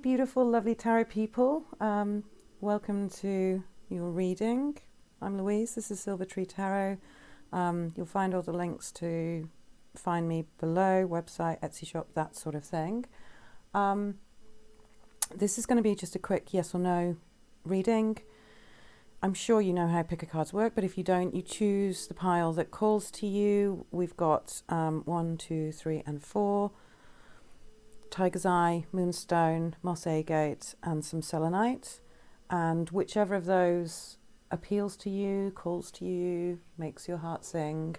Beautiful, lovely tarot people. Welcome to your reading. I'm Louise. This is Silver Tree Tarot. You'll find all the links to find me below, website, Etsy shop, that sort of thing. This is going to be just a quick yes or no reading. I'm sure you know how picker cards work, but if you don't, you choose the pile that calls to you. We've got 1, 2, 3, and 4. Tiger's Eye, Moonstone, Moss Agate, and some Selenite. And whichever of those appeals to you, calls to you, makes your heart sing,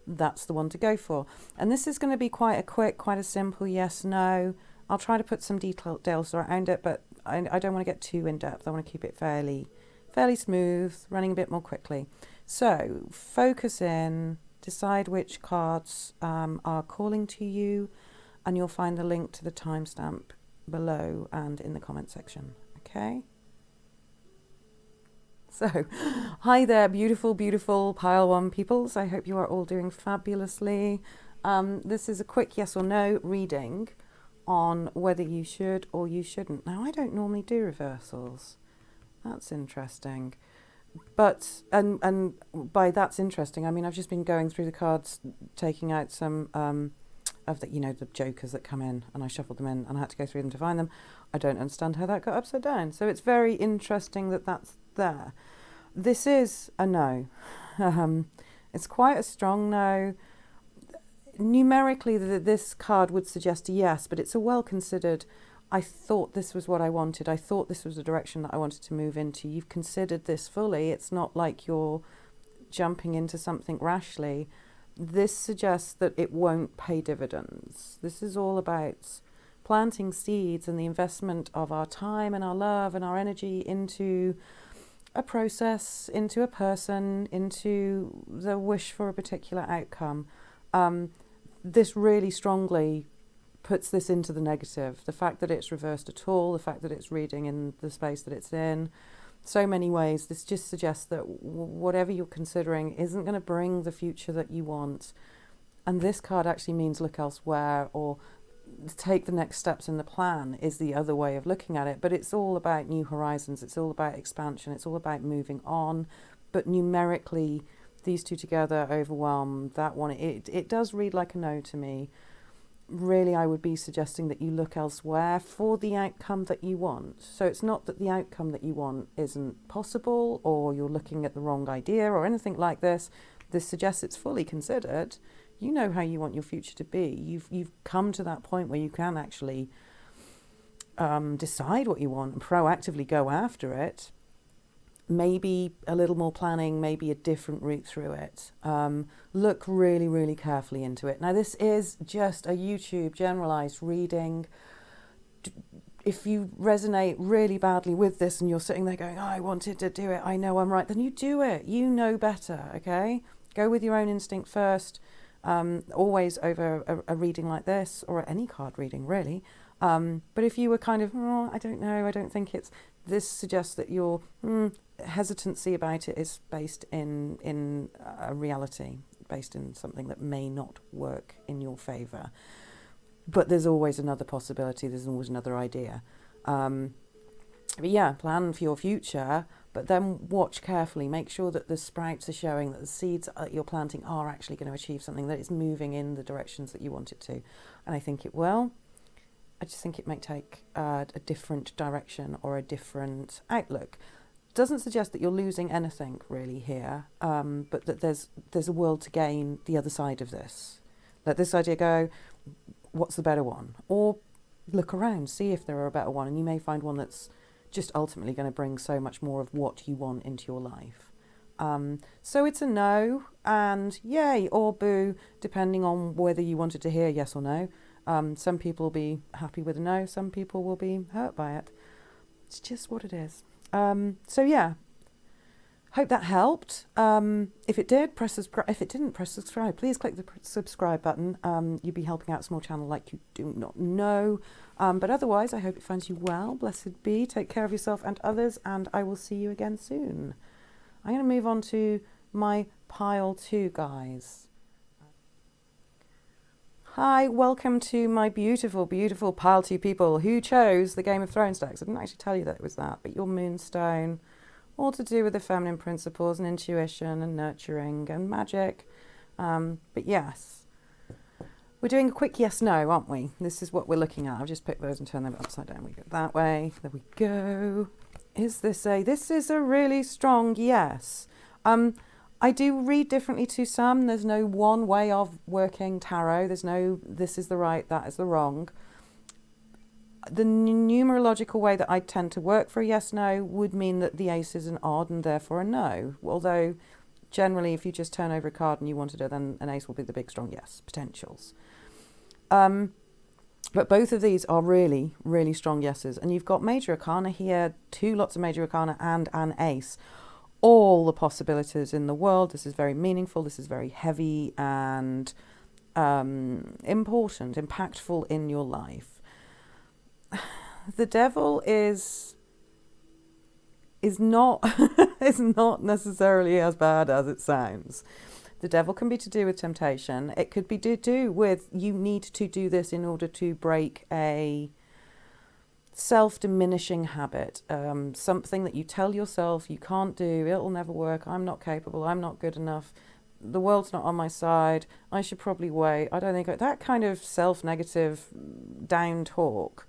that's the one to go for. And this is going to be quite a quick, quite a simple yes, no. I'll try to put some details around it, but I don't want to get too in-depth. I want to keep it fairly smooth, running a bit more quickly. So focus in, decide which cards are calling to you, and you'll find the link to the timestamp below and in the comment section. Okay? So, hi there, beautiful, beautiful pile one peoples. I hope you are all doing fabulously. This is a quick yes or no reading on whether you should or you shouldn't. Now, I don't normally do reversals. That's interesting. But, and by that's interesting, I mean, I've just been going through the cards, taking out some of the, the jokers that come in, and I shuffled them in and I had to go through them to find them. I don't understand how that got upside down. So it's very interesting that that's there. This is a no. It's quite a strong no. Numerically, this card would suggest a yes, but it's a well-considered, I thought this was what I wanted. I thought this was the direction that I wanted to move into. You've considered this fully. It's not like you're jumping into something rashly. This suggests that it won't pay dividends. This is all about planting seeds and the investment of our time and our love and our energy into a process, into a person, into the wish for a particular outcome. This really strongly puts this into the negative. The fact that it's reversed at all, the fact that it's reading in the space that it's in, so many ways, this just suggests that whatever you're considering isn't going to bring the future that you want. And this card actually means look elsewhere, or take the next steps in the plan is the other way of looking at it. But it's all about new horizons. It's all about expansion. It's all about moving on. But numerically, these two together overwhelm that one. It does read like a no to me. Really, I would be suggesting that you look elsewhere for the outcome that you want. So it's not that the outcome that you want isn't possible, or you're looking at the wrong idea or anything like this. This suggests it's fully considered. You know how you want your future to be. You've come to that point where you can actually decide what you want and proactively go after it. Maybe a little more planning, maybe a different route through it. Look really, really carefully into it. Now, this is just a YouTube generalized reading. If you resonate really badly with this and you're sitting there going, oh, I wanted to do it, I know I'm right, then you do it. You know better, okay? Go with your own instinct first, always over a reading like this, or any card reading, really. But if you were kind of, oh, I don't know, I don't think it's, this suggests that your hesitancy about it is based in a reality, based in something that may not work in your favour. But there's always another possibility, there's always another idea. But yeah, plan for your future, but then watch carefully. Make sure that the sprouts are showing, that the seeds that you're planting are actually going to achieve something, that it's moving in the directions that you want it to. And I think it will. I just think it may take a different direction or a different outlook. Doesn't suggest that you're losing anything really here, but that there's a world to gain the other side of this. Let this idea go, what's the better one? Or look around, see if there are a better one, and you may find one that's just ultimately going to bring so much more of what you want into your life. So it's a no, and yay or boo, depending on whether you wanted to hear yes or no. Some people will be happy with a no, some people will be hurt by it. It's just what it is. So yeah, hope that helped. If it did, press subscribe. If it didn't, press subscribe. Please click the subscribe button. You'd be helping out a small channel like you do not know. But otherwise, I hope it finds you well. Blessed be. Take care of yourself and others, and I will see you again soon. I'm going to move on to my pile 2, guys. Hi, welcome to my beautiful, beautiful pile two people who chose the Game of Thrones decks. I didn't actually tell you that it was that, but your Moonstone, all to do with the feminine principles and intuition and nurturing and magic. But yes, we're doing a quick yes/no, aren't we? This is what we're looking at. I've just picked those and turned them upside down. We go that way. There we go. This is a really strong yes. I do read differently to some. There's no one way of working tarot. There's no, this is the right, that is the wrong. The numerological way that I tend to work for a yes/no would mean that the ace is an odd and therefore a no. Although generally if you just turn over a card and you wanted it, then an ace will be the big strong yes, potentials. But both of these are really, really strong yeses. And you've got major arcana here, two lots of major arcana and an ace. All the possibilities in the world. This is very meaningful. This is very heavy and important, impactful in your life. The devil is not is not necessarily as bad as it sounds. The devil can be to do with temptation. It could be to do with you need to do this in order to break a self-diminishing habit, something that you tell yourself you can't do, it'll never work, I'm not capable, I'm not good enough, the world's not on my side, I should probably wait, I don't think, that kind of self-negative down talk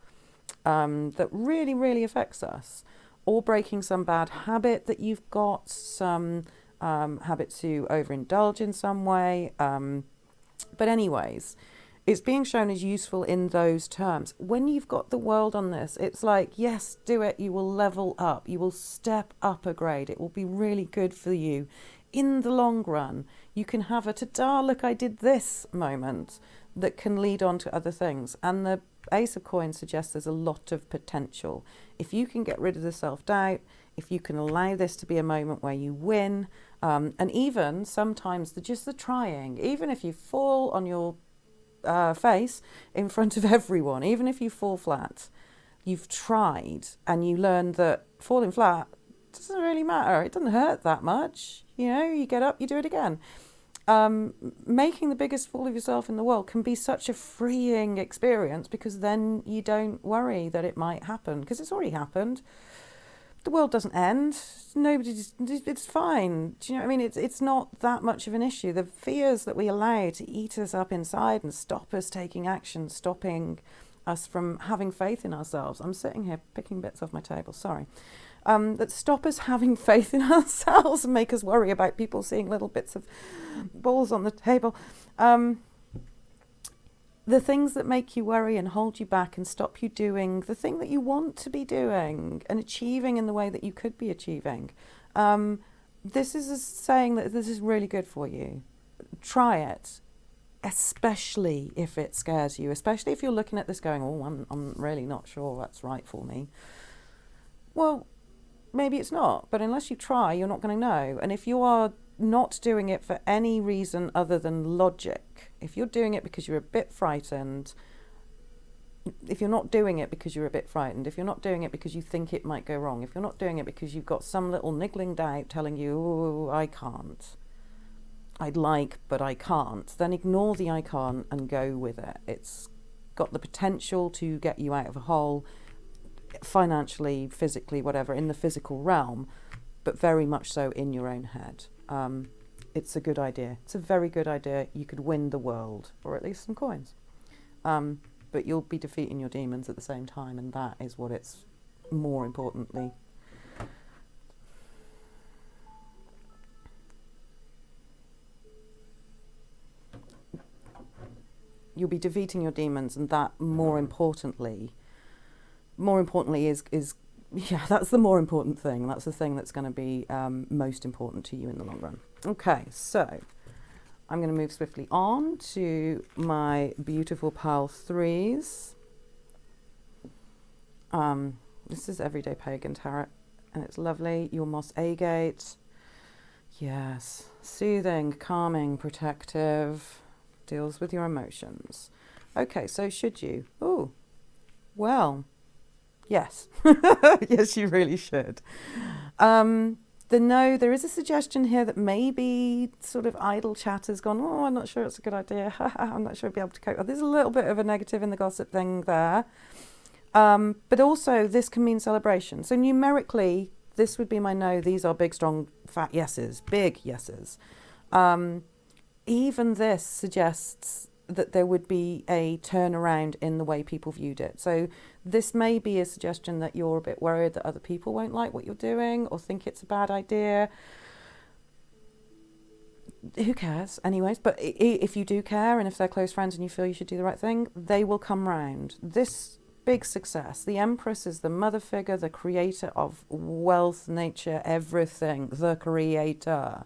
that really, really affects us. Or breaking some bad habit that you've got, some habit to overindulge in some way. But anyways, it's being shown as useful in those terms. When you've got the world on this, it's like, yes, do it. You will level up. You will step up a grade. It will be really good for you in the long run. You can have a ta-da, look, I did this moment that can lead on to other things. And the Ace of Coins suggests there's a lot of potential. If you can get rid of the self-doubt, if you can allow this to be a moment where you win, and even sometimes just the trying, even if you fall on your face in front of everyone, even if you fall flat, you've tried and you learn that falling flat doesn't really matter. It doesn't hurt that much. You know, you get up, you do it again. Making the biggest fool of yourself in the world can be such a freeing experience because then you don't worry that it might happen because it's already happened. The world doesn't end. It's fine. Do you know what I mean? It's not that much of an issue. The fears that we allow to eat us up inside and stop us taking action, stopping us from having faith in ourselves. I'm sitting here picking bits off my table, sorry. That stop us having faith in ourselves and make us worry about people seeing little bits of balls on the table. The things that make you worry and hold you back and stop you doing the thing that you want to be doing and achieving in the way that you could be achieving. This is saying that this is really good for you. Try it, especially if it scares you, especially if you're looking at this going, oh, I'm really not sure that's right for me. Well, maybe it's not, but unless you try, you're not going to know. And if you are not doing it for any reason other than logic, if you're doing it because you're a bit frightened, if you're not doing it because you're a bit frightened, if you're not doing it because you think it might go wrong, if you're not doing it because you've got some little niggling doubt telling you, oh, I can't, I'd like, but I can't, then ignore the I can't and go with it. It's got the potential to get you out of a hole, financially, physically, whatever, in the physical realm, but very much so in your own head. It's a good idea. It's a very good idea. You could win the world, or at least some coins. But you'll be defeating your demons at the same time, and that is what it's more importantly. You'll be defeating your demons, and that more importantly is yeah, that's the more important thing. That's the thing that's going to be most important to you in the long run. Okay, so I'm going to move swiftly on to my beautiful pile threes. This is Everyday Pagan Tarot, and it's lovely. Your Moss Agate. Yes, soothing, calming, protective, deals with your emotions. Okay, so should you? Oh, well, yes. Yes, you really should. The no, there is a suggestion here that maybe sort of idle chatter's gone, oh, I'm not sure it's a good idea. I'm not sure I'll be able to cope. There's a little bit of a negative in the gossip thing there. But also this can mean celebration. So numerically, this would be my no. These are big, strong, fat yeses, big yeses. Even this suggests that there would be a turnaround in the way people viewed it. So this may be a suggestion that you're a bit worried that other people won't like what you're doing or think it's a bad idea. Who cares anyways? But if you do care, and if they're close friends and you feel you should do the right thing, they will come round. This big success, the Empress is the mother figure, the creator of wealth, nature, everything, the creator.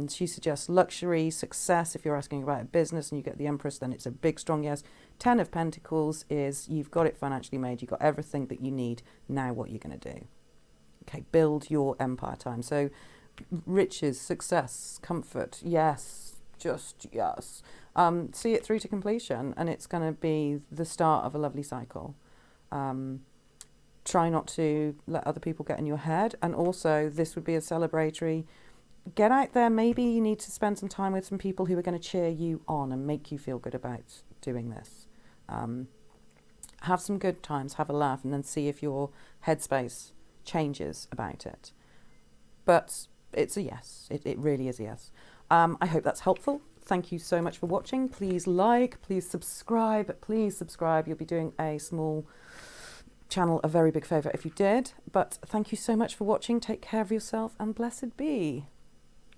She suggests luxury, success. If you're asking about a business and you get the Empress, then it's a big, strong yes. 10 of Pentacles is you've got it financially made. You've got everything that you need. Now what you're going to do. Okay, build your empire time. So riches, success, comfort, yes, just yes. See it through to completion, and it's going to be the start of a lovely cycle. Try not to let other people get in your head. And also, this would be a celebratory. Get out there. Maybe you need to spend some time with some people who are going to cheer you on and make you feel good about doing this. Have some good times, have a laugh, and then see if your headspace changes about it. But it's a yes. It really is a yes. I hope that's helpful. Thank you so much for watching. Please like, please subscribe, please subscribe. You'll be doing a small channel a very big favour if you did. But thank you so much for watching. Take care of yourself and blessed be.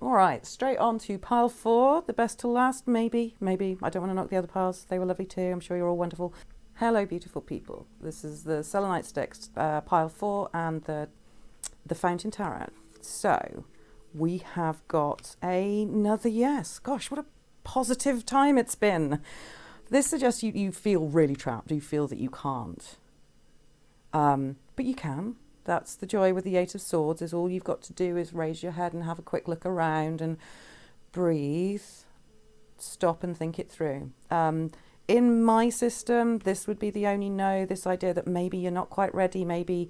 All right, straight on to pile 4, the best to last, maybe. I don't want to knock the other piles. They were lovely too. I'm sure you're all wonderful. Hello, beautiful people. This is the Selenite Sticks, pile 4, and the Fountain Tarot. So we have got another yes. Gosh, what a positive time it's been. This suggests you feel really trapped. You feel that you can't. But you can. That's the joy with the 8 of Swords, is all you've got to do is raise your head and have a quick look around and breathe, stop and think it through. In my system, this would be the only no, this idea that maybe you're not quite ready, maybe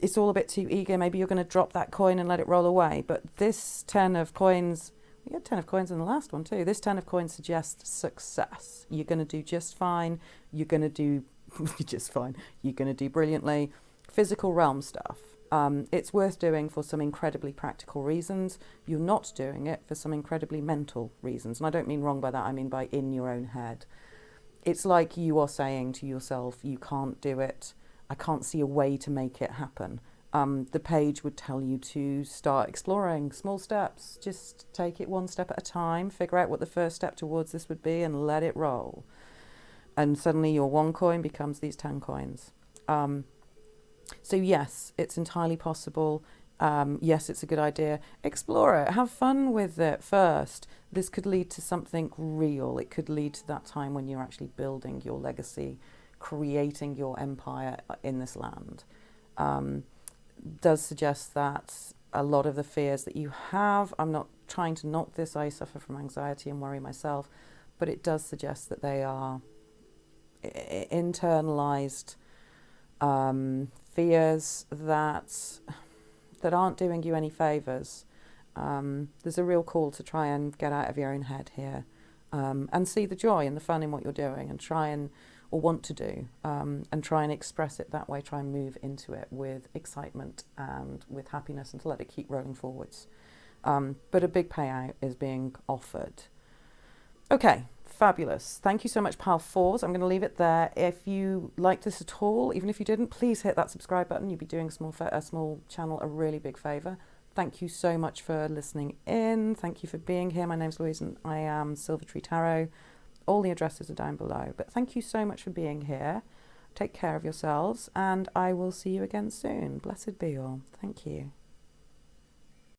it's all a bit too eager, maybe you're going to drop that coin and let it roll away. But this 10 of coins, we had 10 of coins in the last one too. This 10 of coins suggests success. You're going to do just fine. You're going to do just fine. You're going to do brilliantly. Physical realm stuff. It's worth doing for some incredibly practical reasons. You're not doing it for some incredibly mental reasons. And I don't mean wrong by that. I mean by in your own head. It's like you are saying to yourself, you can't do it. I can't see a way to make it happen. The page would tell you to start exploring small steps. Just take it one step at a time. Figure out what the first step towards this would be and let it roll. And suddenly your 1 coin becomes these 10 coins. So yes, it's entirely possible. Yes, it's a good idea. Explore it. Have fun with it first. This could lead to something real. It could lead to that time when you're actually building your legacy, creating your empire in this land. Does suggest that a lot of the fears that you have, I'm not trying to knock this, I suffer from anxiety and worry myself, but it does suggest that they are internalized fears that aren't doing you any favours. There's a real call to try and get out of your own head here, and see the joy and the fun in what you're doing, and try and, or want to do, and try and express it that way, try and move into it with excitement and with happiness and to let it keep rolling forwards. But a big payout is being offered. Okay. Fabulous. Thank you so much, pile 4s. I'm going to leave it there. If you liked this at all, even if you didn't, please hit that subscribe button. You'd be doing a small channel a really big favour. Thank you so much for listening in. Thank you for being here. My name's Louise and I am Silver Tree Tarot. All the addresses are down below. But thank you so much for being here. Take care of yourselves and I will see you again soon. Blessed be all. Thank you.